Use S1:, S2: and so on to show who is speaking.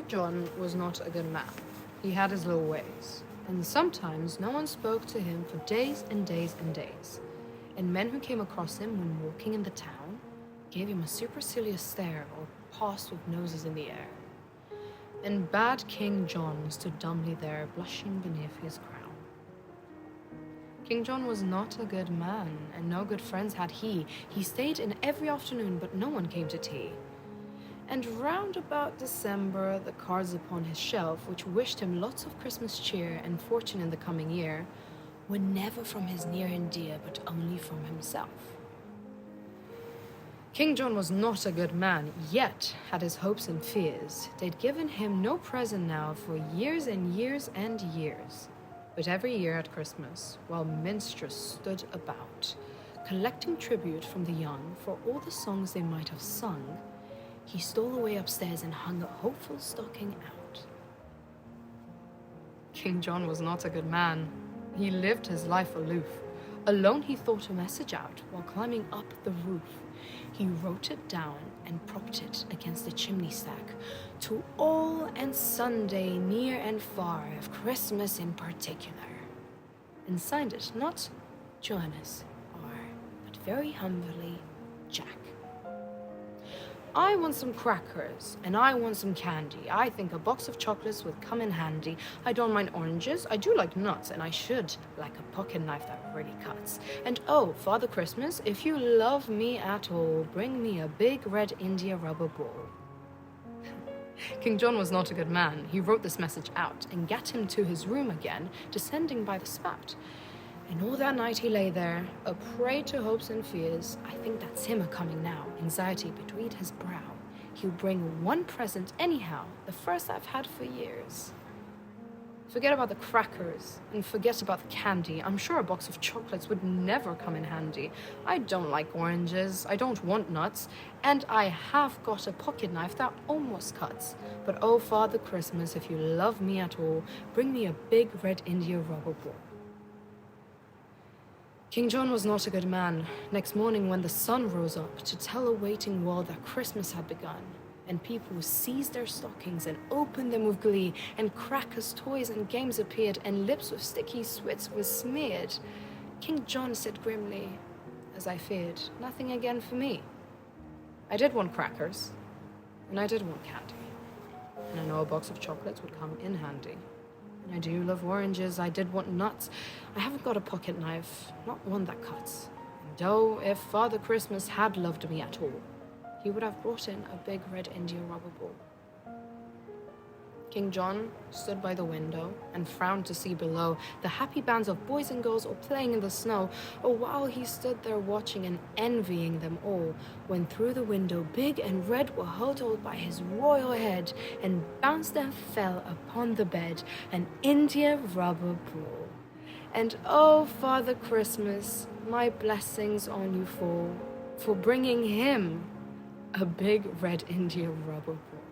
S1: John was not a good man. He had his little ways, and sometimes no one spoke to him for days and days and days. And men who came across him when walking in the town gave him a supercilious stare or passed with noses in the air. And bad King John stood dumbly there, blushing beneath his crown. King John was not a good man, and no good friends had he. He stayed in every afternoon, but no one came to tea. And round about December, the cards upon his shelf, which wished him lots of Christmas cheer and fortune in the coming year, were never from his near and dear, but only from himself. King John was not a good man, yet had his hopes and fears. They'd given him no present now for years and years and years. But every year at Christmas, while minstrels stood about, collecting tribute from the young for all the songs they might have sung, he stole away upstairs and hung a hopeful stocking out. King John was not a good man. He lived his life aloof. Alone he thought a message out while climbing up the roof. He wrote it down and propped it against the chimney stack. To all and Sunday, near and far, of Christmas in particular. And signed it not Johannes R., but very humbly Jack. I want some crackers, and I want some candy. I think a box of chocolates would come in handy. I don't mind oranges, I do like nuts, and I should like a pocket knife that really cuts. And oh, Father Christmas, if you love me at all, bring me a big red India rubber ball. King John was not a good man. He wrote this message out and gat him to his room again, descending by the spout. And all that night he lay there, a prey to hopes and fears. I think that's him a-coming now, anxiety between his brow. He'll bring one present anyhow, the first I've had for years. Forget about the crackers, and forget about the candy. I'm sure a box of chocolates would never come in handy. I don't like oranges, I don't want nuts, and I have got a pocket knife that almost cuts. But oh, Father Christmas, if you love me at all, bring me a big red India rubber ball. King John was not a good man. Next morning when the sun rose up to tell a waiting world that Christmas had begun, and people seized their stockings and opened them with glee, and crackers, toys, and games appeared, and lips with sticky swits were smeared, King John said grimly, as I feared, nothing again for me. I did want crackers, and I did want candy, and I know a box of chocolates would come in handy. And I do love oranges, I did want nuts. I haven't got a pocket knife, not one that cuts. And oh, if Father Christmas had loved me at all, he would have brought in a big red India rubber ball. King John stood by the window and frowned to see below the happy bands of boys and girls all playing in the snow. Oh, while he stood there watching and envying them all, when through the window big and red were hurtled by his royal head, and bounced and fell upon the bed an India rubber ball. And oh, Father Christmas, my blessings on you fall, for bringing him a big red India rubber ball.